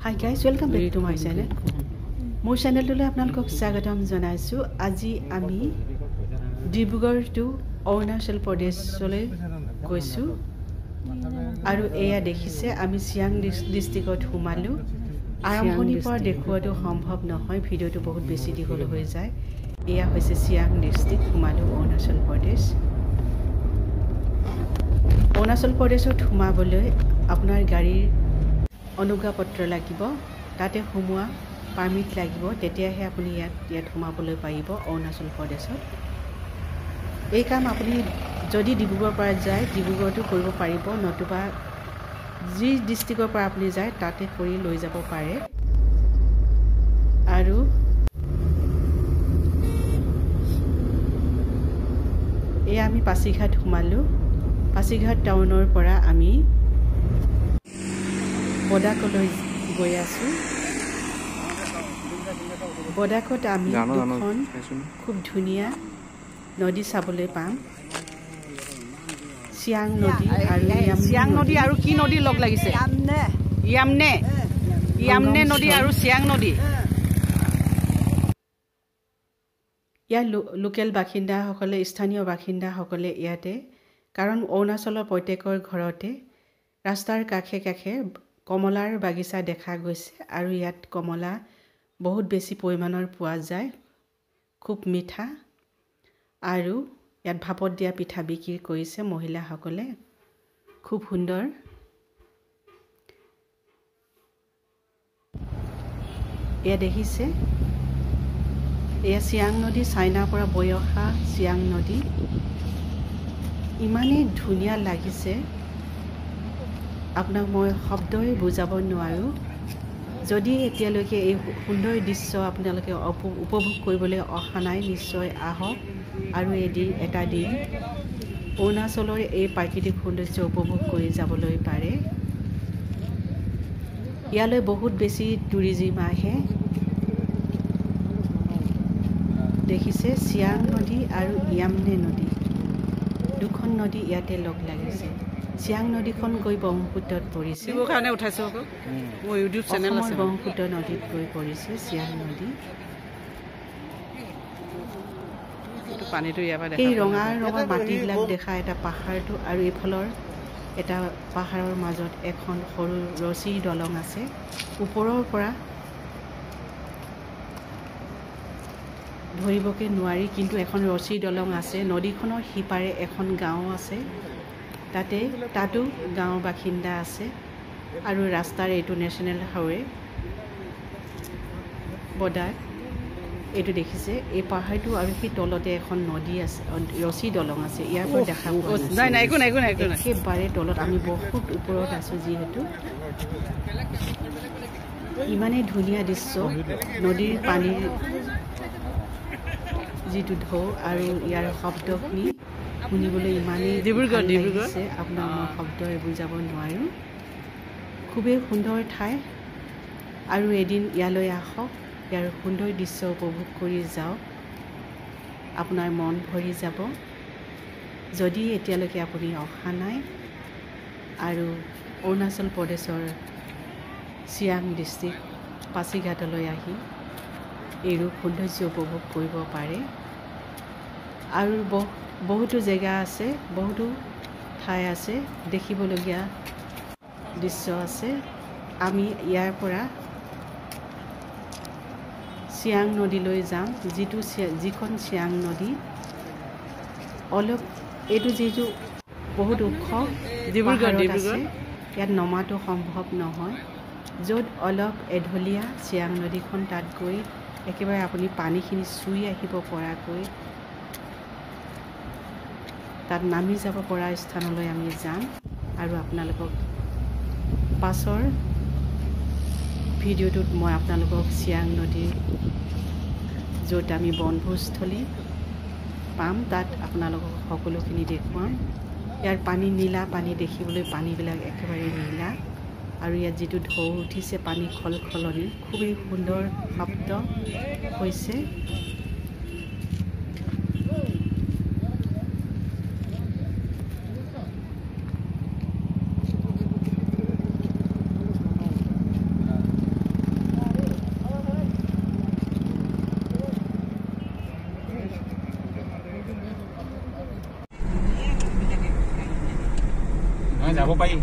Hi guys, welcome back to my channel. More channel tole apnalok swagatam janaisu. Aji ami Dibrugarh to Arunachal Pradesh sole goisu. Aru eya dekhise ami Siang districtot humalu. Arambhoni por dekhuato সম্ভৱ নহয়, ভিডিওটো বহুত বেছি দীঘল হৈ যায়। এয়া হৈছে Siang district humalu Arunachal Pradesh। Arunachal Pradeshot humaboloi আপোনাৰ গাড়ীৰ অনুজ্ঞাপত্ৰ লাগিব, তাতে হুমুৱা পাৰমিট লাগিব, তেতিয়াহে আপুনি ইয়াত হুমাবলৈ পাৰিব অৰুণাচল প্ৰদেশত। এই কাম আপুনি যদি ডিব্ৰুগড়ৰ পৰা যায় ডিব্ৰুগড়তো কৰিব পাৰিব, নতুবা যি ডিস্ট্ৰিক্টৰ পৰা আপুনি যায় তাতে কৰি লৈ যাব পাৰে। আৰু এই আমি পাছিঘাট হুমালো। পাছিঘাট টাউনৰ পৰা আমি বদাকলৈ গৈ আছো। বদাকত আমি দুখন খুব ধুনীয়া নদী চাবলৈ পাম। Siang নদী আৰু Siang নদী আৰু কি নদী লগ লাগিছে? ইয়ামনে নদী আৰু Siang নদী। ইয়াৰ লোকেল বাসিন্দাসকলে, স্থানীয় বাসিন্দাসকলে ইয়াতে, কাৰণ অৰুণাচলৰ প্ৰত্যেকৰ ঘৰতে ৰাস্তাৰ কাষে কাষে কমলাৰ বাগিচা দেখা গৈছে আৰু ইয়াত কমলা বহুত বেছি পৰিমাণৰ পোৱা যায়, খুব মিঠা। আৰু ইয়াত ভাপত দিয়া পিঠা বিক্ৰী কৰিছে মহিলাসকলে, খুব সুন্দৰ। এয়া দেখিছে, এয়া Siang নদী, চাইনাৰ পৰা বৈ অহা Siang নদী। ইমানেই ধুনীয়া লাগিছে, আপোনাক মই শব্দই বুজাব নোৱাৰোঁ। যদি এতিয়ালৈকে এই সুন্দৰ দৃশ্য আপোনালোকে উপভোগ কৰিবলৈ অহা নাই, নিশ্চয় আহক আৰু এটা দিন অৰুণাচলৰ এই প্ৰাকৃতিক সৌন্দৰ্য উপভোগ কৰি যাবলৈ পাৰে। ইয়ালৈ বহুত বেছি টুৰিজিম আহে। দেখিছে Siang নদী আৰু ইয়ামনে নদী, দুখন নদী ইয়াতে লগ লাগিছে। Siang নদীখন গৈ ব্ৰহ্মপুত্ৰত পৰিছে। ব্ৰহ্মপুত্ৰ নদীত গৈ পৰিছে Siang নদী। এই ৰঙা ৰঙা মাটিবিলাক দেখা এটা পাহাৰটো, আৰু এইফালৰ এটা পাহাৰৰ মাজত এখন সৰু ৰছী দলং আছে। ওপৰৰ পৰা ধৰিবকে নোৱাৰি, কিন্তু এখন ৰছী দলং আছে। নদীখনৰ সিপাৰে এখন গাঁও আছে, তাতো গাঁৱৰ বাসিন্দা আছে। আৰু ৰাস্তাৰ এইটো নেশ্যনেল হাইৱে বৰ্ডাৰ, এইটো দেখিছে এই পাহাৰটো, আৰু সেই তলতে এখন নদী আছে, ৰছী দলং আছে। ইয়াৰ পৰা দেখা পোৱা একেবাৰে তলত, আমি বহুত ওপৰত আছো যিহেতু। ইমানেই ধুনীয়া দৃশ্য, নদীৰ পানীৰ যিটো ঢৌ আৰু ইয়াৰ শব্দখিনি শুনিবলৈ ইমানেই লাগিছে, আপোনাক মই শব্দই বুজাব নোৱাৰোঁ। খুবেই সুন্দৰ ঠাই, আৰু এদিন ইয়ালৈ আহক, ইয়াৰ সুন্দৰ দৃশ্য উপভোগ কৰি যাওক, আপোনাৰ মন ভৰি যাব। যদি এতিয়ালৈকে আপুনি অহা নাই আৰু অৰুণাচল প্ৰদেশৰ Siang ডিষ্ট্ৰিক্ট পাছিঘাটলৈ আহি এই ৰূপ সৌন্দৰ্য উপভোগ কৰিব পাৰে। আৰু বহুতো জেগা আছে, বহুতো ঠাই আছে, দেখিবলগীয়া দৃশ্য আছে। আমি ইয়াৰ পৰা Siang নদীলৈ যাম, যিখন Siang নদী অলপ, এইটো যিটো বহুত ওখ ডিব্ৰুগড় আছে, ইয়াত নমাটো সম্ভৱ নহয়। য'ত অলপ এঢলীয়া Siang নদীখন, তাত গৈ একেবাৰে আপুনি পানীখিনি চুই আহিব পৰাকৈ, তাত নামি যাব পৰা স্থানলৈ আমি যাম। আৰু আপোনালোকক পাছৰ ভিডিঅ'টোত মই আপোনালোকক Siang নদীৰ য'ত আমি বনভোজস্থলী পাম, তাত আপোনালোকক সকলোখিনি দেখুৱাম। ইয়াৰ পানী নীলা পানী, দেখিবলৈ পানীবিলাক একেবাৰে নীলা, আৰু ইয়াত যিটো ঢৌ উঠিছে, পানী খলখলনি, খুবেই সুন্দৰ শব্দ হৈছে। যাব পাৰি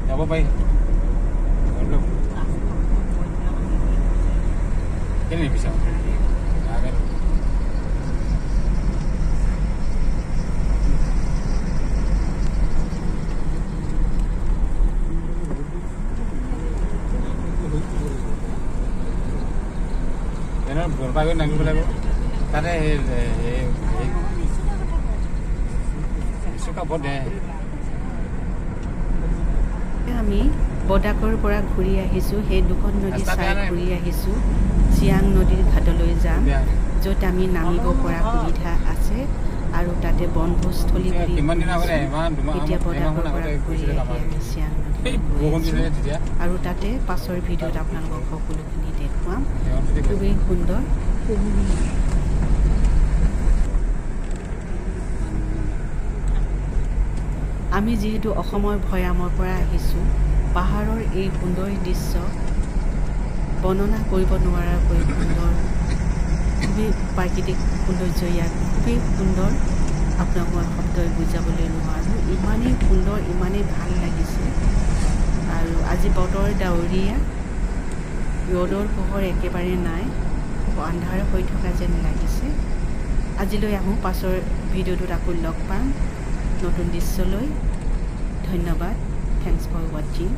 কেনে নিবিচাৰ বৰপাই গৈ নামিব লাগিব তাতে আমি বডাকৰ পৰা ঘূৰি আহিছোঁ সেই দুখন নদী চাই ঘূৰি আহিছোঁ চিয়াং নদীৰ ঘাটলৈ যাম য'ত আমি নামিব পৰা সুবিধা আছে আৰু তাতে বনভোজস্থলী বুলি এতিয়া বডাকৰ পৰা ঘূৰি আহি আমি চিয়াং নদী আৰু তাতে পাছৰ ভিডিঅ'ত আপোনালোকক সকলোখিনি দেখুৱাম খুবেই সুন্দৰ আমি যিহেতু অসমৰ ভৈয়ামৰ পৰা আহিছোঁ পাহাৰৰ এই সুন্দৰ দৃশ্য বৰ্ণনা কৰিব নোৱাৰাকৈ সুন্দৰ খুবেই প্ৰাকৃতিক সৌন্দৰ্য ইয়াত খুবেই সুন্দৰ আপোনাক মই শব্দই বুজাবলৈ নোৱাৰোঁ ইমানেই সুন্দৰ ইমানেই ভাল লাগিছে আৰু আজি বতৰ ডাৱৰীয়া ৰ'দৰ পোহৰ একেবাৰে নাই আন্ধাৰ হৈ থকা যেন লাগিছে আজিলৈ আহোঁ পাছৰ ভিডিঅ'টোত আকৌ লগ পাম নতুন দৃশ্যলৈ ধন্যবাদ থেংকছ ফৰ ৱাচিং